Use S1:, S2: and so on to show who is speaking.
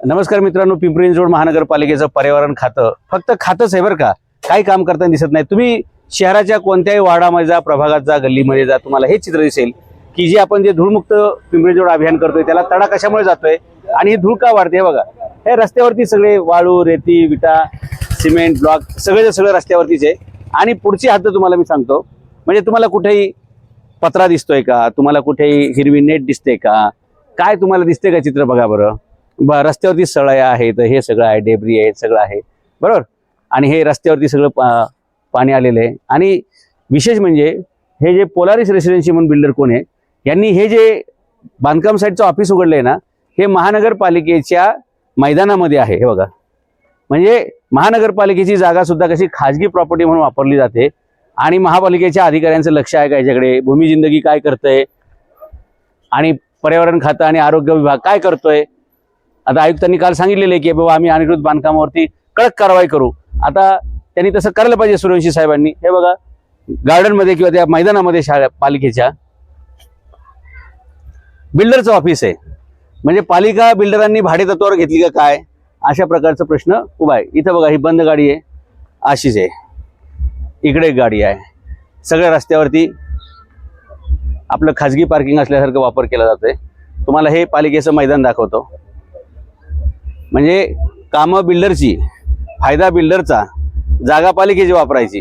S1: नमस्कार मित्रांनो, पिंपरी चिंचवड महानगरपालिकेचं पर्यावरण खातं फक्त खातंच आहे बरं का, काही काम करताना दिसत नाही। तुम्ही शहराच्या कोणत्याही वार्डामध्ये जा, प्रभागात जा, गल्लीमध्ये जा, तुम्हाला हे चित्र दिसेल की जे आपण जे धूळमुक्त पिंपरी चिंचवड अभियान करतोय त्याला तडा कशामुळे जातोय आणि ही धूळ का वाढते हे बघा। हे रस्त्यावरती सगळे वाळू, रेती, विटा, सिमेंट ब्लॉक सगळं रस्त्यावरतीच आहे। आणि पुढची हद्द तुम्हाला मी सांगतो, म्हणजे तुम्हाला कुठेही पत्रा दिसतोय का, तुम्हाला कुठेही हिरवी नेट दिसते का, काय तुम्हाला दिसते का चित्र बघा बरं। रस्त्यावरती सळया आहेत, हे सगळं आहे, डेब्री आहे, सगळं आहे बरोबर। आणि हे रस्त्यावरती सगळं पाणी आलेलं आहे। आणि विशेष म्हणजे हे जे पोलारिस रेसिडेन्सी म्हणून बिल्डर कोण आहे, यांनी हे जे बांधकाम साईडचं ऑफिस उघडलंय ना, हे महानगरपालिकेच्या मैदानामध्ये आहे। हे बघा, म्हणजे महानगरपालिकेची जागा सुद्धा कशी खाजगी प्रॉपर्टी म्हणून वापरली जाते। आणि महापालिकेच्या अधिकाऱ्यांचं लक्ष आहे का याच्याकडे, भूमी जिंदगी काय करतंय आणि पर्यावरण खातं आणि आरोग्य विभाग काय करतोय। आता आयुक्तांनी काल सांगितलेलं आहे की बाबा आम्ही अनधिकृत बांधकामावरती कडक कारवाई करू। आता त्यांनी तसं करायला पाहिजे सूर्यवंशी साहेबांनी। हे बघा, गार्डन मध्ये किंवा त्या मैदानामध्ये पालिकेच्या बिल्डरचं ऑफिस आहे, म्हणजे पालिका बिल्डरांनी भाडे तत्वावर घेतली का काय, अशा प्रकारचा प्रश्न उभा आहे। इथं बघा, ही बंद गाडी आहे, अशीच आहे, इकडे एक गाडी आहे, सगळ्या रस्त्यावरती आपलं खाजगी पार्किंग असल्यासारखं वापर केला जातोय। तुम्हाला हे पालिकेचं मैदान दाखवतो, म्हणजे कामं बिल्डरची, फायदा बिल्डरचा, जागा पालिकेची वापरायची।